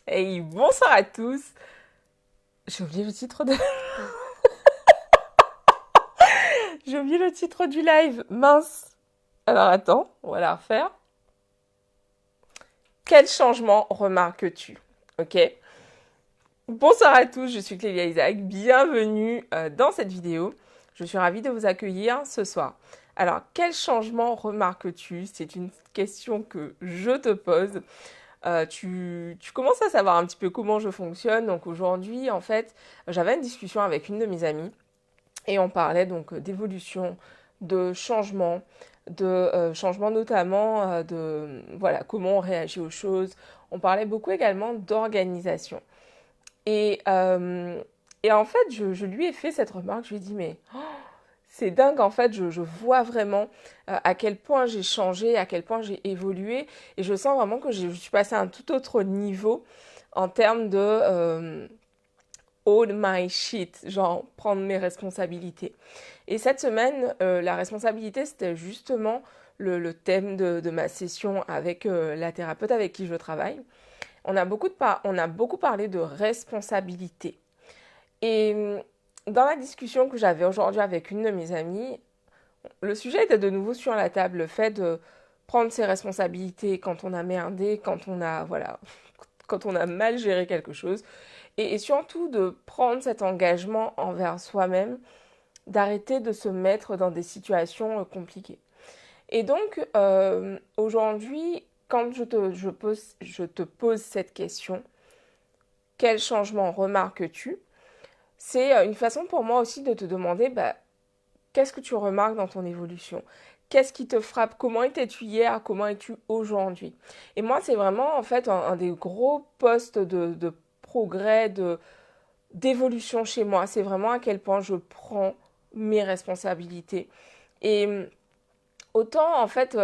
Hey, bonsoir à tous. J'ai oublié le titre de... J'ai oublié le titre du live. Mince. Alors attends, on va la refaire. Quel changement remarques-tu? Ok. Bonsoir à tous, je suis Clélia Isaac. Bienvenue dans cette vidéo. Je suis ravie de vous accueillir ce soir. Alors, quel changement remarques-tu? C'est une question que je te pose. Tu commences à savoir un petit peu comment je fonctionne. Donc aujourd'hui, en fait, j'avais une discussion avec une de mes amies. Et on parlait donc d'évolution, de changement, de changement notamment de voilà comment on réagit aux choses. On parlait beaucoup également d'organisation. Et, euh, et en fait, je lui ai fait cette remarque. Je lui ai dit, mais c'est dingue, en fait, je vois vraiment à quel point j'ai changé, à quel point j'ai évolué. Et je sens vraiment que je suis passée à un tout autre niveau en termes de own my shit, genre prendre mes responsabilités. Et cette semaine, la responsabilité, c'était justement le thème de ma session avec la thérapeute avec qui je travaille. On a beaucoup parlé de responsabilité. Et dans la discussion que j'avais aujourd'hui avec une de mes amies, le sujet était de nouveau sur la table, le fait de prendre ses responsabilités quand on a merdé, quand on a, voilà, quand on a mal géré quelque chose, et surtout de prendre cet engagement envers soi-même, d'arrêter de se mettre dans des situations compliquées. Et donc, aujourd'hui, quand je te pose cette question, quel changement remarques-tu? C'est une façon pour moi aussi de te demander, bah, qu'est-ce que tu remarques dans ton évolution? Qu'est-ce qui te frappe? Comment étais-tu hier? Comment es-tu aujourd'hui? Et moi, c'est vraiment en fait un des gros postes de progrès, d'évolution chez moi. C'est vraiment à quel point je prends mes responsabilités. Et autant en fait,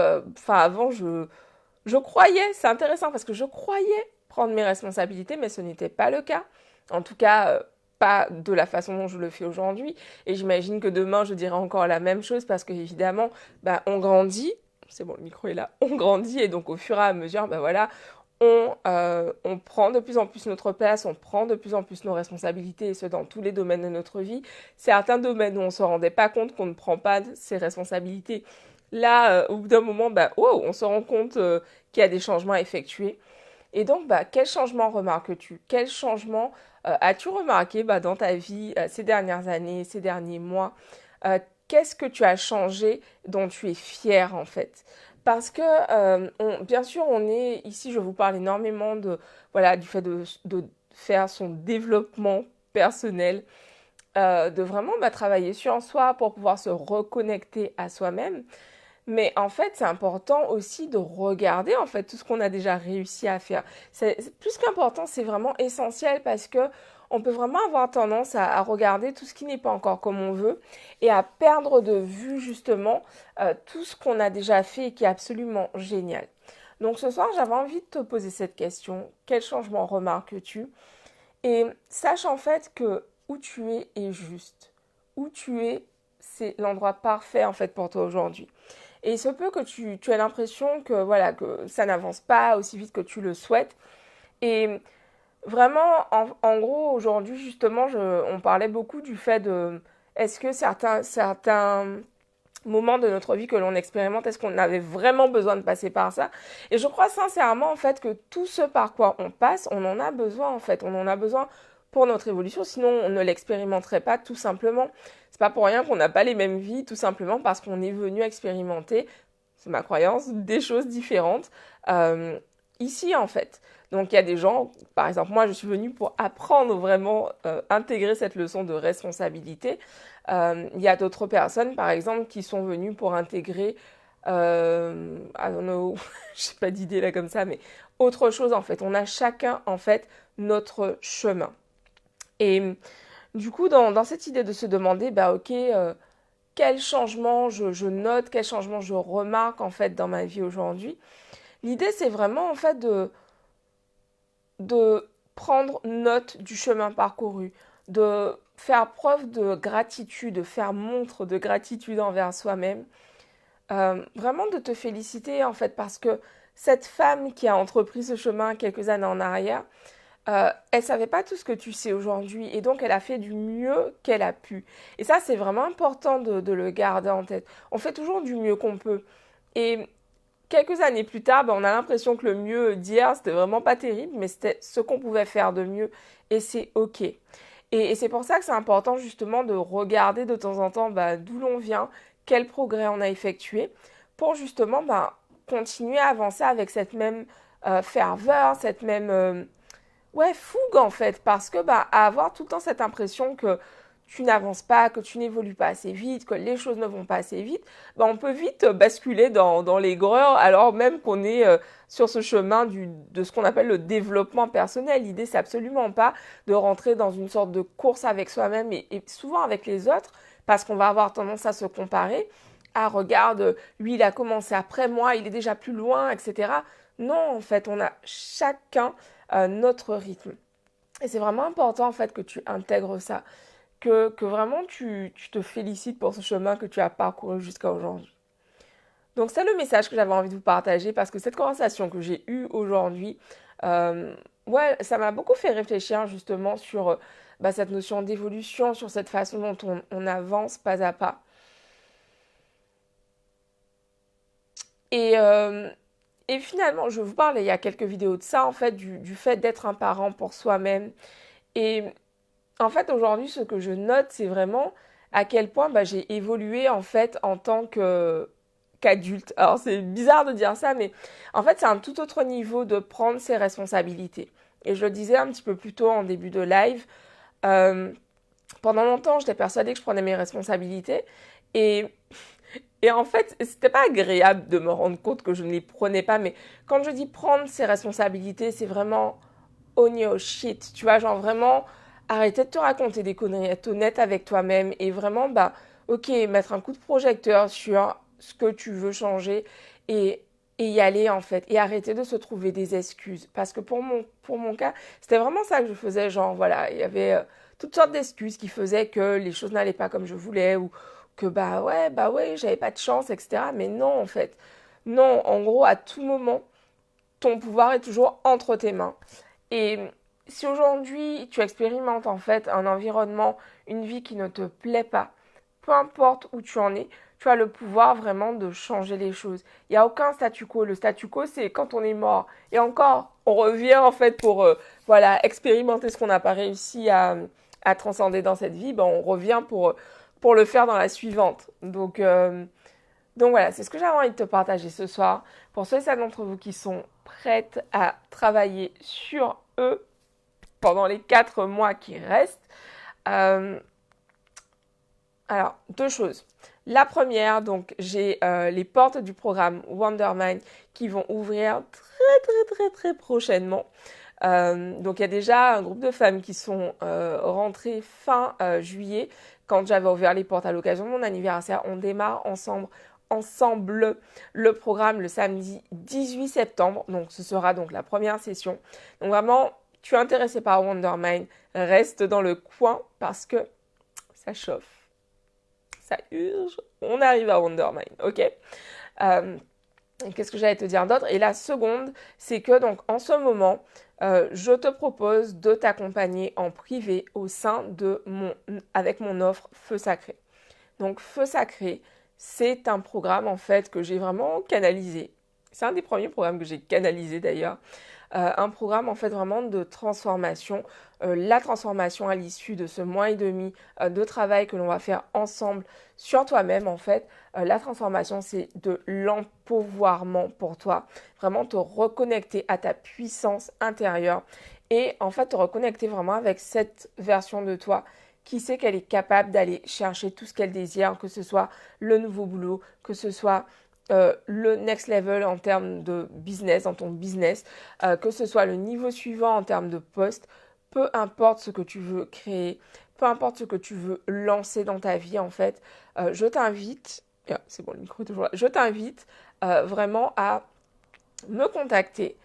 avant, je croyais, c'est intéressant parce que je croyais prendre mes responsabilités, mais ce n'était pas le cas. En tout cas, pas de la façon dont je le fais aujourd'hui. Et j'imagine que demain, je dirai encore la même chose parce qu'évidemment, bah, on grandit. C'est bon, le micro est là. On grandit et donc au fur et à mesure, bah voilà, on prend de plus en plus notre place, on prend de plus en plus nos responsabilités, et ce dans tous les domaines de notre vie. Certains domaines où on ne se rendait pas compte qu'on ne prend pas ses responsabilités. Là, au bout d'un moment, bah, oh, on se rend compte qu'il y a des changements à effectuer. Et donc, bah, quel changement remarques-tu? Quel changement as-tu remarqué bah, dans ta vie ces dernières années, ces derniers mois? Qu'est-ce que tu as changé dont tu es fier en fait? Parce que, bien sûr, on est ici, je vous parle énormément de, voilà, du fait de faire son développement personnel, de vraiment bah, travailler sur soi pour pouvoir se reconnecter à soi-même. Mais en fait, c'est important aussi de regarder en fait tout ce qu'on a déjà réussi à faire. C'est plus qu'important, c'est vraiment essentiel parce que on peut vraiment avoir tendance à regarder tout ce qui n'est pas encore comme on veut et à perdre de vue justement tout ce qu'on a déjà fait et qui est absolument génial. Donc ce soir, j'avais envie de te poser cette question. Quel changement remarques-tu? Et sache en fait que où tu es est juste. Où tu es, c'est l'endroit parfait en fait pour toi aujourd'hui. Et il se peut que tu aies l'impression que voilà que ça n'avance pas aussi vite que tu le souhaites. Et vraiment, en gros, aujourd'hui justement, on parlait beaucoup du fait de est-ce que certains moments de notre vie que l'on expérimente, est-ce qu'on avait vraiment besoin de passer par ça? Et je crois sincèrement en fait que tout ce par quoi on passe, on en a besoin en fait, on en a besoin pour notre évolution, sinon on ne l'expérimenterait pas tout simplement. C'est pas pour rien qu'on n'a pas les mêmes vies, tout simplement parce qu'on est venu expérimenter, c'est ma croyance, des choses différentes ici en fait. Donc il y a des gens, par exemple moi je suis venue pour apprendre vraiment, intégrer cette leçon de responsabilité. Il y a d'autres personnes, par exemple, qui sont venues pour intégrer, I don't know, j'ai pas d'idée là comme ça, mais autre chose en fait. On a chacun en fait notre chemin. Et du coup, dans cette idée de se demander, bah ok, quel changement je note, quel changement je remarque en fait dans ma vie aujourd'hui, l'idée c'est vraiment en fait de prendre note du chemin parcouru, de faire preuve de gratitude, de faire montre de gratitude envers soi-même, vraiment de te féliciter en fait parce que cette femme qui a entrepris ce chemin quelques années en arrière, elle savait pas tout ce que tu sais aujourd'hui et donc elle a fait du mieux qu'elle a pu. Et ça, c'est vraiment important de le garder en tête. On fait toujours du mieux qu'on peut. Et quelques années plus tard, on a l'impression que le mieux d'hier, c'était vraiment pas terrible, mais c'était ce qu'on pouvait faire de mieux et c'est OK. Et c'est pour ça que c'est important justement de regarder de temps en temps d'où l'on vient, quel progrès on a effectué, pour justement continuer à avancer avec cette même ferveur, cette même fougue en fait, parce que à avoir tout le temps cette impression que tu n'avances pas, que tu n'évolues pas assez vite, que les choses ne vont pas assez vite, on peut vite basculer dans l'aigreur alors même qu'on est sur ce chemin de ce qu'on appelle le développement personnel. L'idée, c'est absolument pas de rentrer dans une sorte de course avec soi-même et souvent avec les autres, parce qu'on va avoir tendance à se comparer. Ah, regarde, lui, il a commencé après moi, il est déjà plus loin, etc. Non, en fait, on a chacun notre rythme. Et c'est vraiment important, en fait, que tu intègres ça, que vraiment tu te félicites pour ce chemin que tu as parcouru jusqu'à aujourd'hui. Donc, c'est le message que j'avais envie de vous partager parce que cette conversation que j'ai eue aujourd'hui, ça m'a beaucoup fait réfléchir justement sur cette notion d'évolution, sur cette façon dont on avance pas à pas. Et finalement, je vous parlais il y a quelques vidéos de ça, en fait, du fait d'être un parent pour soi-même. Et en fait, aujourd'hui, ce que je note, c'est vraiment à quel point j'ai évolué, en fait, en tant qu'adulte. Alors, c'est bizarre de dire ça, mais en fait, c'est un tout autre niveau de prendre ses responsabilités. Et je le disais un petit peu plus tôt en début de live, euh, pendant longtemps, j'étais persuadée que je prenais mes responsabilités. Et et en fait, c'était pas agréable de me rendre compte que je ne les prenais pas, mais quand je dis prendre ses responsabilités, c'est vraiment own your shit, tu vois, genre vraiment arrêter de te raconter des conneries, être honnête avec toi-même et vraiment, ok, mettre un coup de projecteur sur ce que tu veux changer et, et y aller en fait, et arrêter de se trouver des excuses. Parce que pour mon cas, c'était vraiment ça que je faisais, genre voilà, il y avait toutes sortes d'excuses qui faisaient que les choses n'allaient pas comme je voulais ou que ouais, j'avais pas de chance, etc. Mais non, en fait. Non, en gros, à tout moment, ton pouvoir est toujours entre tes mains. Et si aujourd'hui, tu expérimentes en fait un environnement, une vie qui ne te plaît pas, peu importe où tu en es, tu as le pouvoir vraiment de changer les choses. Il n'y a aucun statu quo. Le statu quo, c'est quand on est mort. Et encore, on revient en fait pour expérimenter ce qu'on n'a pas réussi à transcender dans cette vie. On revient pour le faire dans la suivante. Donc voilà, c'est ce que j'avais envie de te partager ce soir. Pour ceux et celles d'entre vous qui sont prêtes à travailler sur eux pendant les 4 mois qui restent. Alors, 2 choses. La première, donc j'ai les portes du programme Wondermind qui vont ouvrir très prochainement. Donc il y a déjà un groupe de femmes qui sont rentrées fin juillet quand j'avais ouvert les portes à l'occasion de mon anniversaire. On démarre ensemble le programme le samedi 18 septembre. Donc ce sera donc la première session. Donc vraiment, tu es intéressé par Wondermind, reste dans le coin parce que ça chauffe, ça urge. On arrive à Wondermind, ok. Qu'est-ce que j'allais te dire d'autre? Et la seconde, c'est que donc en ce moment, je te propose de t'accompagner en privé au sein avec mon offre Feu Sacré. Donc Feu Sacré, c'est un programme en fait que j'ai vraiment canalisé. C'est un des premiers programmes que j'ai canalisé d'ailleurs. Un programme en fait vraiment de transformation. La transformation à l'issue de ce mois et demi de travail que l'on va faire ensemble sur toi-même en fait. La transformation, c'est de l'empouvoirment pour toi. Vraiment te reconnecter à ta puissance intérieure et en fait te reconnecter vraiment avec cette version de toi qui sait qu'elle est capable d'aller chercher tout ce qu'elle désire, que ce soit le nouveau boulot, que ce soit le next level en termes de business, dans ton business, que ce soit le niveau suivant en termes de poste, peu importe ce que tu veux créer, peu importe ce que tu veux lancer dans ta vie en fait, je t'invite, c'est bon le micro est toujours là, je t'invite vraiment à me contacter.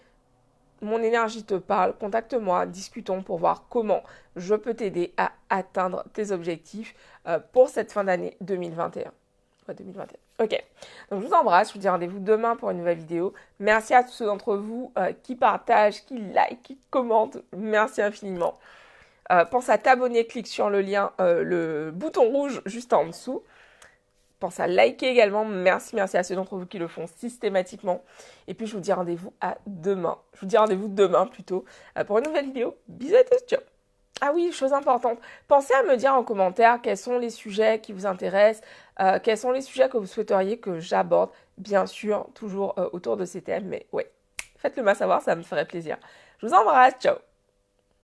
Mon énergie te parle, contacte-moi, discutons pour voir comment je peux t'aider à atteindre tes objectifs pour cette fin d'année 2021. Ouais, 2021. Ok, donc je vous embrasse, je vous dis rendez-vous demain pour une nouvelle vidéo. Merci à tous ceux d'entre vous qui partagent, qui like, qui commentent. Merci infiniment. Pense à t'abonner, clique sur le lien, le bouton rouge juste en dessous. Pense à liker également. Merci à ceux d'entre vous qui le font systématiquement. Et puis je vous dis rendez-vous à demain. Je vous dis rendez-vous demain plutôt pour une nouvelle vidéo. Bisous à tous, ciao. Ah oui, chose importante, pensez à me dire en commentaire quels sont les sujets qui vous intéressent, quels sont les sujets que vous souhaiteriez que j'aborde, bien sûr, toujours autour de ces thèmes, mais ouais, faites-le moi savoir, ça me ferait plaisir. Je vous embrasse, ciao.